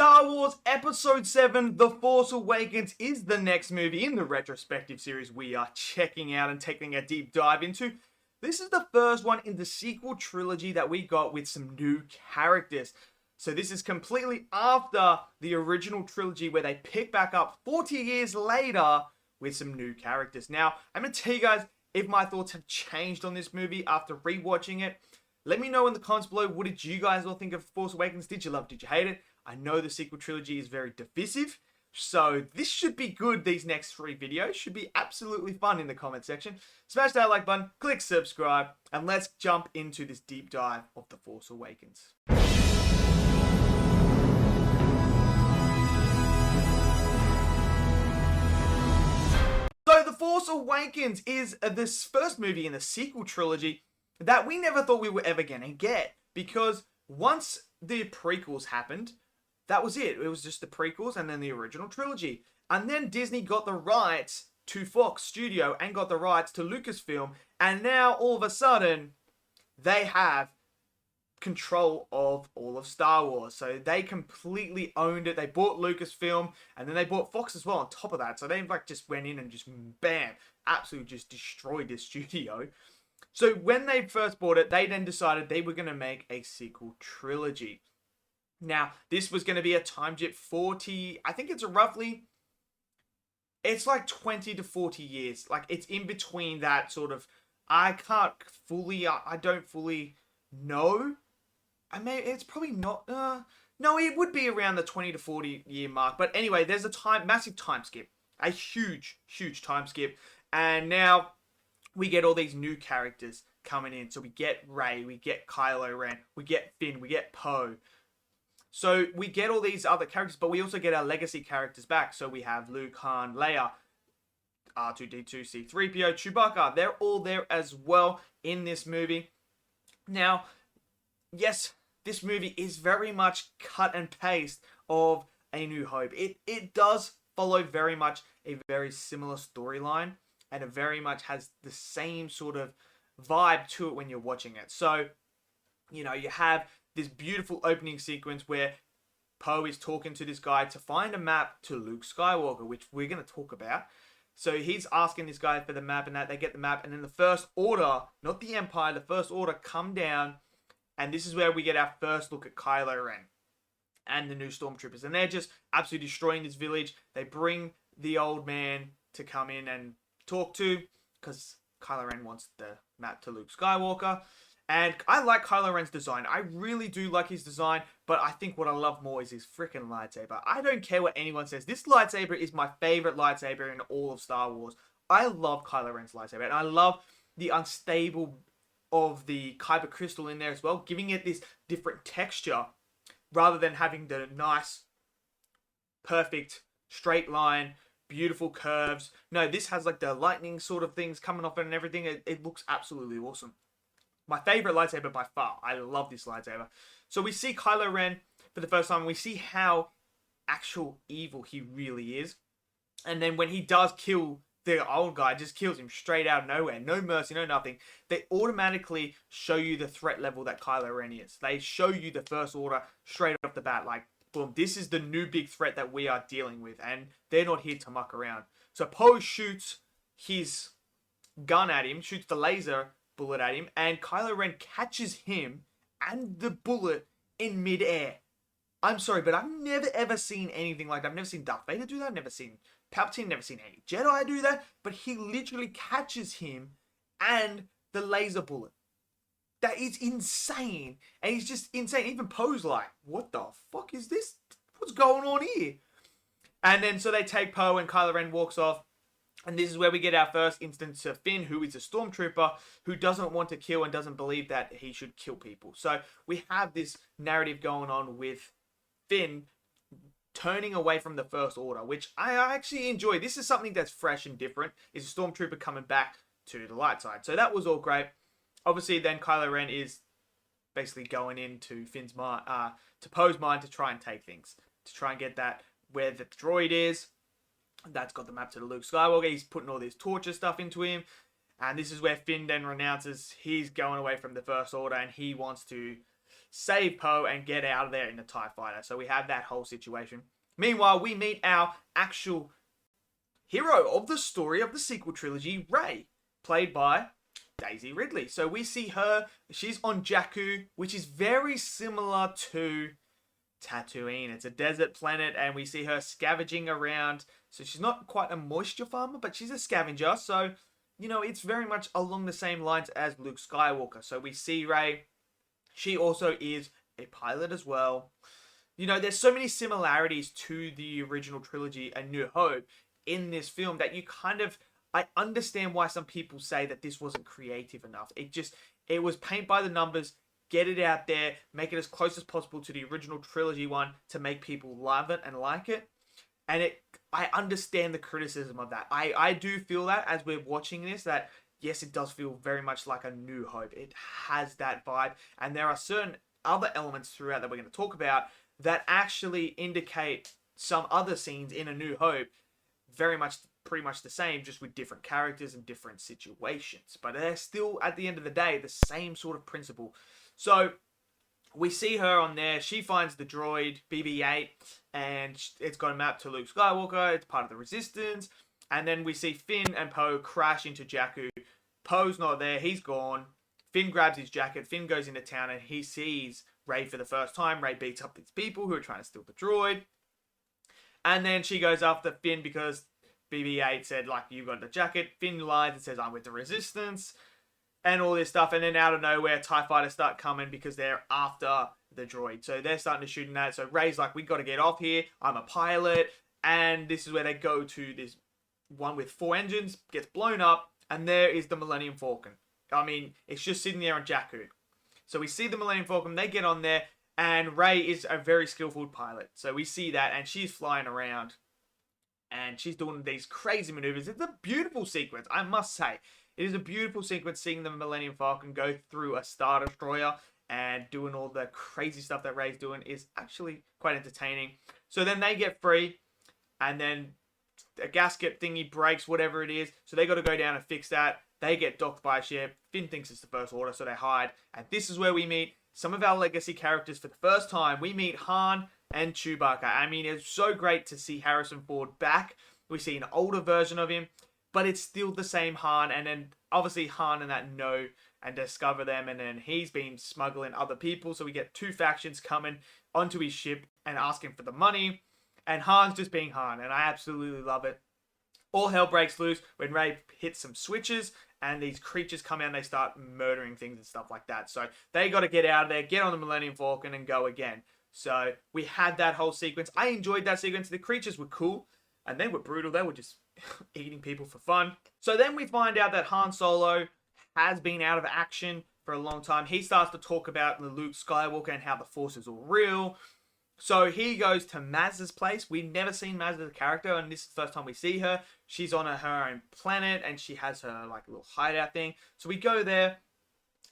Star Wars Episode 7, The Force Awakens is the next movie in the retrospective series we are checking out and taking a deep dive into. This is the first one in the sequel trilogy that we got with some new characters. So this is completely after the original trilogy where they pick back up 40 years later with some new characters. Now, I'm going to tell you guys if my thoughts have changed on this movie after rewatching it. Let me know in the comments below, what did you guys all think of Force Awakens? Did you love it? Did you hate it? I know the sequel trilogy is very divisive, so this should be good. These next 3 videos should be absolutely fun in the comment section. Smash that like button, click subscribe, and let's jump into this deep dive of The Force Awakens. So The Force Awakens is this first movie in the sequel trilogy that we never thought we were ever going to get, because once the prequels happened, that was it. It was just the prequels and then the original trilogy. And then Disney got the rights to Fox Studio and got the rights to Lucasfilm. And now all of a sudden, they have control of all of Star Wars. So they completely owned it. They bought Lucasfilm and then they bought Fox as well on top of that. So they just went in and just bam, absolutely just destroyed this studio. So when they first bought it, they then decided they were going to make a sequel trilogy. Now, this was going to be a time jump 40, I think it's it's like 20 to 40 years. Like, it's in between that sort of, I don't fully know. It's probably not, no, it would be around the 20 to 40 year mark. But anyway, there's a massive time skip, a huge time skip. And now we get all these new characters coming in. So we get Rey, we get Kylo Ren, we get Finn, we get Poe. So we get all these other characters, but we also get our legacy characters back. So we have Luke, Han, Leia, R2-D2, C-3PO, Chewbacca. They're all there as well in this movie. Now, yes, this movie is very much cut and paste of A New Hope. It does follow very much a very similar storyline, and it very much has the same sort of vibe to it when you're watching it. So, you know, you have this beautiful opening sequence where Poe is talking to this guy to find a map to Luke Skywalker, which we're going to talk about. So he's asking this guy for the map, and that they get the map, and then the First Order, not the Empire, the First Order come down, and this is where we get our first look at Kylo Ren and the new Stormtroopers, and they're just absolutely destroying this village. They bring the old man to come in and talk to, because Kylo Ren wants the map to Luke Skywalker. And I like Kylo Ren's design. I really do like his design, but I think what I love more is his freaking lightsaber. I don't care what anyone says. This lightsaber is my favorite lightsaber in all of Star Wars. I love Kylo Ren's lightsaber, and I love the unstable of the Kyber crystal in there as well, giving it this different texture rather than having the nice, perfect, straight line, beautiful curves. No, this has like the lightning sort of things coming off it and everything. It looks absolutely awesome. My favorite lightsaber by far. I love this lightsaber. So we see Kylo Ren for the first time. And we see how actual evil he really is. And then when he does kill the old guy, just kills him straight out of nowhere. No mercy, no nothing. They automatically show you the threat level that Kylo Ren is. They show you the First Order straight off the bat. Like, boom, this is the new big threat that we are dealing with. And they're not here to muck around. So Poe shoots his gun at him, shoots the laser bullet at him, and Kylo Ren catches him and the bullet in midair. I'm sorry, but I've never ever seen anything like that. I've never seen Darth Vader do that. I've never seen Palpatine, never seen any Jedi do that. But he literally catches him and the laser bullet. That is insane. And he's just insane. Even Poe's like, what the fuck is this? What's going on here? And then so they take Poe and Kylo Ren walks off. And this is where we get our first instance of Finn, who is a stormtrooper who doesn't want to kill and doesn't believe that he should kill people. So we have this narrative going on with Finn turning away from the First Order, which I actually enjoy. This is something that's fresh and different. Is a stormtrooper coming back to the light side. So that was all great. Obviously, then Kylo Ren is basically going into Finn's mind, to Poe's mind to try and take things, to try and get that where the droid is. That's got the map to the Luke Skywalker. He's putting all this torture stuff into him. And this is where Finn then renounces he's going away from the First Order and he wants to save Poe, and get out of there in the TIE fighter. So we have that whole situation. Meanwhile, we meet our actual hero of the story of the sequel trilogy, Rey, played by Daisy Ridley. So we see her, she's on Jakku, which is very similar to Tatooine. It's a desert planet, and we see her scavenging around. So she's not quite a moisture farmer, but she's a scavenger. So, you know, it's very much along the same lines as Luke Skywalker. So we see Rey. She also is a pilot as well. You know, there's so many similarities to the original trilogy, A New Hope, in this film that you kind of... I understand why some people say that this wasn't creative enough. It was paint by the numbers, get it out there, make it as close as possible to the original trilogy one to make people love it and like it. And I understand the criticism of that. I do feel that as we're watching this, that yes, it does feel very much like A New Hope. It has that vibe. And there are certain other elements throughout that we're going to talk about that actually indicate some other scenes in A New Hope very much, pretty much the same, just with different characters and different situations. But they're still, at the end of the day, the same sort of principle. So we see her on there. She finds the droid BB-8, and it's got a map to Luke Skywalker. It's part of the Resistance. And then we see Finn and Poe crash into Jakku. Poe's not there. He's gone. Finn grabs his jacket. Finn goes into town, and he sees Rey for the first time. Rey beats up these people who are trying to steal the droid. And then she goes after Finn because BB-8 said, like, you got the jacket. Finn lies and says, I'm with the Resistance. And all this stuff. And then out of nowhere, TIE fighters start coming because they're after the droid. So they're starting to shoot in that. So Rey's like, we got to get off here. I'm a pilot. And this is where they go to this one with 4 engines. Gets blown up. And there is the Millennium Falcon. I mean, it's just sitting there on Jakku. So we see the Millennium Falcon. They get on there. And Rey is a very skillful pilot. So we see that. And she's flying around. And she's doing these crazy maneuvers. It's a beautiful sequence, I must say. It is a beautiful sequence seeing the Millennium Falcon go through a Star Destroyer and doing all the crazy stuff that Rey's doing is actually quite entertaining. So then they get free, and then a gasket thingy breaks, whatever it is. So they got to go down and fix that. They get docked by a ship. Finn thinks it's the First Order, so they hide. And this is where we meet some of our legacy characters for the first time. We meet Han and Chewbacca. I mean, it's so great to see Harrison Ford back. We see an older version of him, but it's still the same Han. And then obviously Han and that know and discover them, and then he's been smuggling other people. So we get 2 factions coming onto his ship and asking for the money, and Han's just being Han, and I absolutely love it. All hell breaks loose when Rey hits some switches, and these creatures come out and they start murdering things and stuff like that. So they got to get out of there, get on the Millennium Falcon, and go again. So we had that whole sequence. I enjoyed that sequence. The creatures were cool, and they were brutal. They were just eating people for fun. So then we find out that Han Solo has been out of action for a long time. He starts to talk about the Luke Skywalker and how the Force is all real. So he goes to Maz's place. We've never seen Maz as a character, and this is the first time we see her. She's on her own planet, and she has her like little hideout thing. So we go there,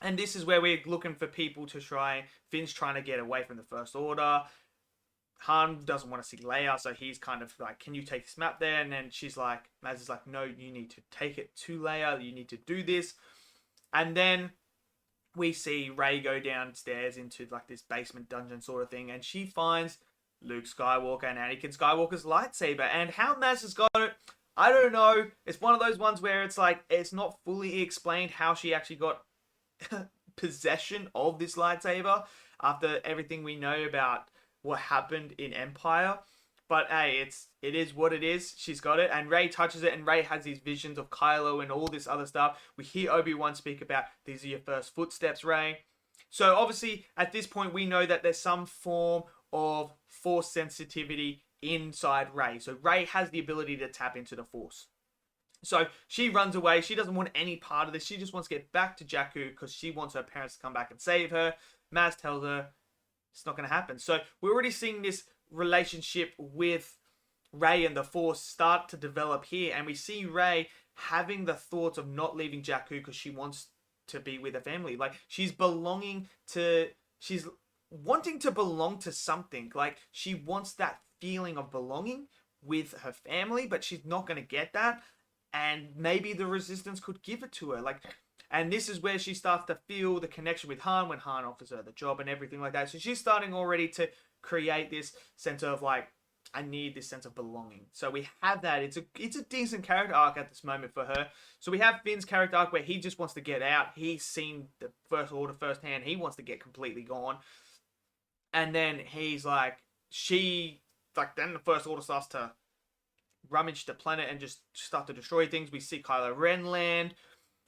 and this is where we're looking for people to try. Finn's trying to get away from the First Order. Han doesn't want to see Leia, so he's kind of like, can you take this map there? And then she's like, Maz is like, no, you need to take it to Leia. You need to do this. And then we see Rey go downstairs into like this basement dungeon sort of thing, and she finds Luke Skywalker and Anakin Skywalker's lightsaber. And how Maz has got it, I don't know. It's one of those ones where it's like, it's not fully explained how she actually got possession of this lightsaber after everything we know about what happened in Empire. But hey, it is what it is. She's got it, and Rey touches it, and Rey has these visions of Kylo and all this other stuff. We hear Obi-Wan speak about, these are your first footsteps, Rey. So obviously, at this point, we know that there's some form of Force sensitivity inside Rey. So Rey has the ability to tap into the Force. So she runs away. She doesn't want any part of this. She just wants to get back to Jakku because she wants her parents to come back and save her. Maz tells her it's not going to happen. So we're already seeing this relationship with Rey and the Force start to develop here, and we see Rey having the thoughts of not leaving Jakku because she wants to be with her family. Like, she's wanting to belong to something. Like, she wants that feeling of belonging with her family, but she's not going to get that, and maybe the Resistance could give it to her. Like, And this is where she starts to feel the connection with Han when Han offers her the job and everything like that. So she's starting already to create this sense of like, I need this sense of belonging. So we have that. It's a decent character arc at this moment for her. So we have Finn's character arc where he just wants to get out. He's seen the First Order firsthand. He wants to get completely gone. And then he's like, then the First Order starts to rummage the planet and just start to destroy things. We see Kylo Ren land.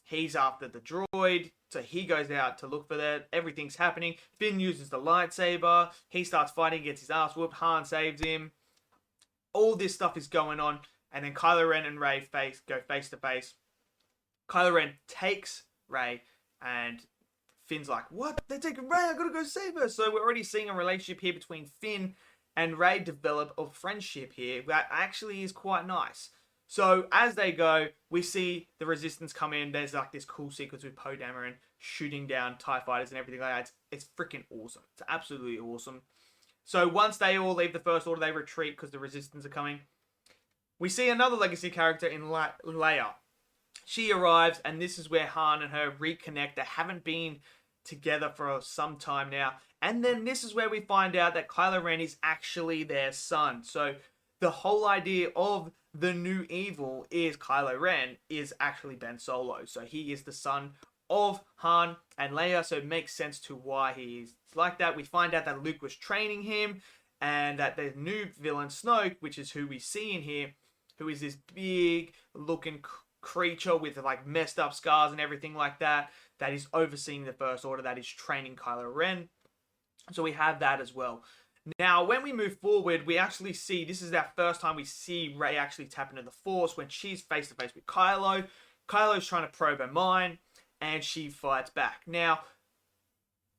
He's after the droid, so he goes out to look for that. Everything's happening. Finn uses the lightsaber. He starts fighting, gets his ass whooped. Han saves him. All this stuff is going on, and then Kylo Ren and Rey go face to face. Kylo Ren takes Rey, and Finn's like, "What? They're taking Rey? I gotta go save her." So we're already seeing a relationship here between Finn and Rey develop a friendship here that actually is quite nice. So as they go, we see the Resistance come in. There's like this cool sequence with Poe Dameron shooting down TIE fighters and everything like that. It's freaking awesome. It's absolutely awesome. So once they all leave the First Order, they retreat because the Resistance are coming. We see another legacy character in Leia. She arrives, and this is where Han and her reconnect. They haven't been together for some time now. And then this is where we find out that Kylo Ren is actually their son. So the whole idea of the new evil is Kylo Ren is actually Ben Solo. So he is the son of Han and Leia, so it makes sense to why he is like that. We find out that Luke was training him, and that the new villain Snoke, which is who we see in here, who is this big looking creature with like messed up scars and everything like that, that is overseeing the First Order, that is training Kylo Ren. So we have that as well. Now, when we move forward, we actually see, this is our first time we see Rey actually tap into the Force when she's face to face with Kylo. Kylo's trying to probe her mind, and she fights back. Now,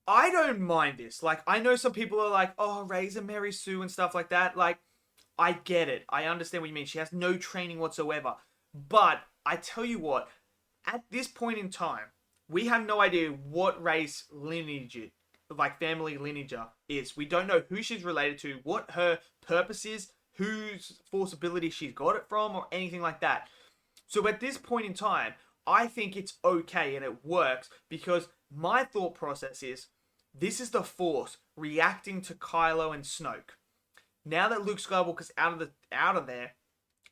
I don't mind this. Like, I know some people are like, oh, Rey's a Mary Sue and stuff like that. Like, I get it. I understand what you mean. She has no training whatsoever. But I tell you what, at this point in time, we have no idea what Rey's lineage is. Like family lineage is. We don't know who she's related to, what her purpose is, whose Force ability she's got it from, or anything like that. So at this point in time, I think it's okay and it works because my thought process is this is the Force reacting to Kylo and Snoke. Now that Luke Skywalker's out of there,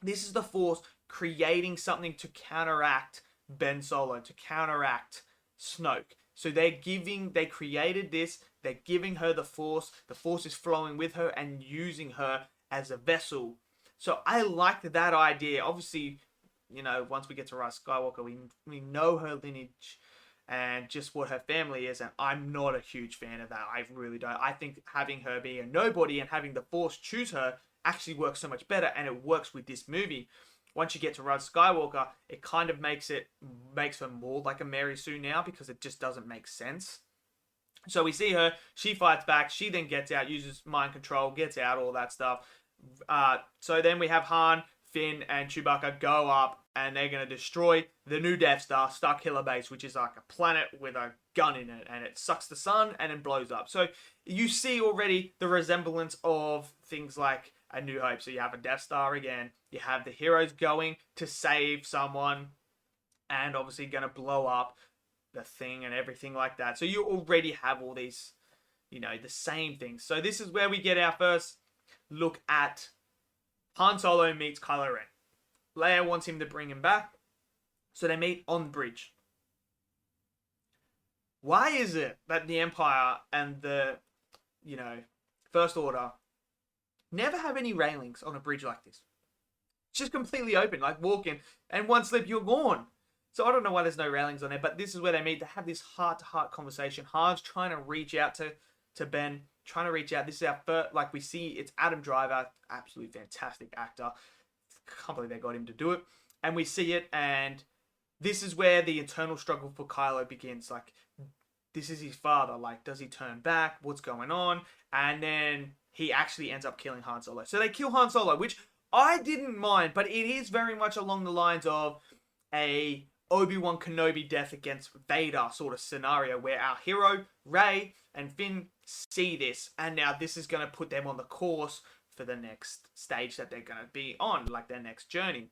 this is the Force creating something to counteract Ben Solo, to counteract Snoke. So they created this, they're giving her the Force is flowing with her and using her as a vessel. So I liked that idea. Obviously, you know, once we get to Rise Skywalker, we know her lineage and just what her family is, and I'm not a huge fan of that. I really don't. I think having her be a nobody and having the Force choose her actually works so much better, and it works with this movie. Once you get to Rise Skywalker, it kind of makes her more like a Mary Sue now because it just doesn't make sense. So we see her, she fights back, she then gets out, uses mind control, gets out, all that stuff. So then we have Han, Finn, and Chewbacca go up, and they're going to destroy the new Death Star, Starkiller Base, which is like a planet with a gun in it, and it sucks the sun and then blows up. So you see already the resemblance of things like A New Hope. So you have a Death Star again, you have the heroes going to save someone, and obviously going to blow up the thing and everything like that. So you already have all these, you know, the same things. So this is where we get our first look at Han Solo meets Kylo Ren. Leia wants him to bring him back, so they meet on the bridge. Why is it that the Empire and the, you know, First Order never have any railings on a bridge like this? It's just completely open, like walking, and one slip, you're gone. So I don't know why there's no railings on there, but this is where they meet to have this heart-to-heart conversation. Han's trying to reach out to Ben, trying to reach out. This is our first, like we see, it's Adam Driver, absolutely fantastic actor. Can't believe they got him to do it. And we see it, and this is where the internal struggle for Kylo begins. Like, this is his father. Like, does he turn back? What's going on? And then he actually ends up killing Han Solo. So they kill Han Solo, which I didn't mind, but it is very much along the lines of a Obi-Wan Kenobi death against Vader sort of scenario where our hero, Rey and Finn, see this, and now this is going to put them on the course for the next stage that they're going to be on, like their next journey.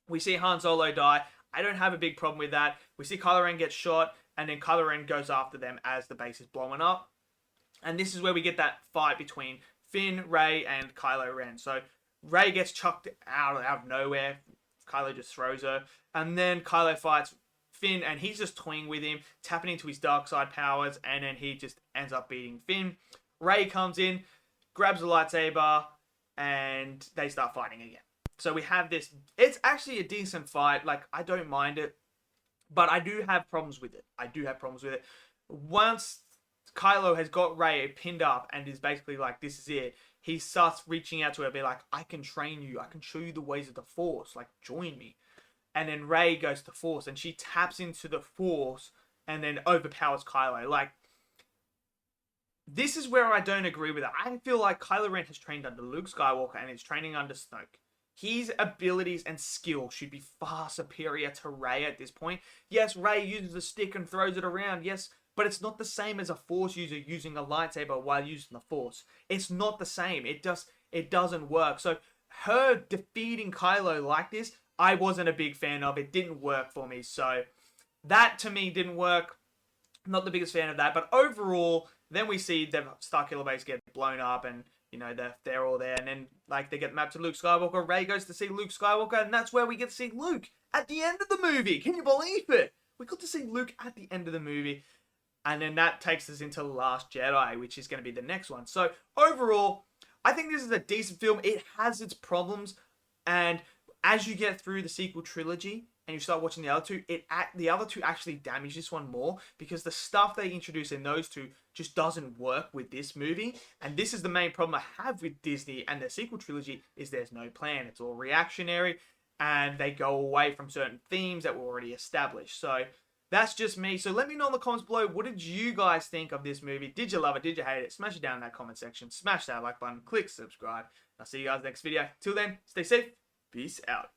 We see Han Solo die. I don't have a big problem with that. We see Kylo Ren get shot, and then Kylo Ren goes after them as the base is blowing up. And this is where we get that fight between Finn, Rey, and Kylo Ren. So Rey gets chucked out of nowhere. Kylo just throws her. And then Kylo fights Finn, and he's just toying with him, tapping into his dark side powers, and then he just ends up beating Finn. Rey comes in, grabs a lightsaber, and they start fighting again. So we have this. It's actually a decent fight. Like, I don't mind it, but I do have problems with it. Once Kylo has got Rey pinned up and is basically like, this is it, he starts reaching out to her, be like, I can train you. I can show you the ways of the Force. Like, join me. And then Rey goes to Force, and she taps into the Force and then overpowers Kylo. Like, this is where I don't agree with it. I feel like Kylo Ren has trained under Luke Skywalker and is training under Snoke. His abilities and skill should be far superior to Rey at this point. Yes, Rey uses the stick and throws it around. Yes, but it's not the same as a Force user using a lightsaber while using the Force. It's not the same. It doesn't work. So her defeating Kylo like this, I wasn't a big fan of. It didn't work for me. So that to me didn't work. Not the biggest fan of that. But overall, then we see the Starkiller Base get blown up, and you know they're all there, and then like they get mapped to Luke Skywalker. Rey goes to see Luke Skywalker, and that's where we get to see Luke at the end of the movie. Can you believe it? We got to see Luke at the end of the movie. And then that takes us into The Last Jedi, which is going to be the next one. So overall, I think this is a decent film. It has its problems. And as you get through the sequel trilogy and you start watching the other two, the other two actually damage this one more, because the stuff they introduce in those two just doesn't work with this movie. And this is the main problem I have with Disney and their sequel trilogy, is there's no plan. It's all reactionary, and they go away from certain themes that were already established. So that's just me. So let me know in the comments below, what did you guys think of this movie? Did you love it? Did you hate it? Smash it down in that comment section. Smash that like button. Click subscribe. I'll see you guys next video. Till then, stay safe. Peace out.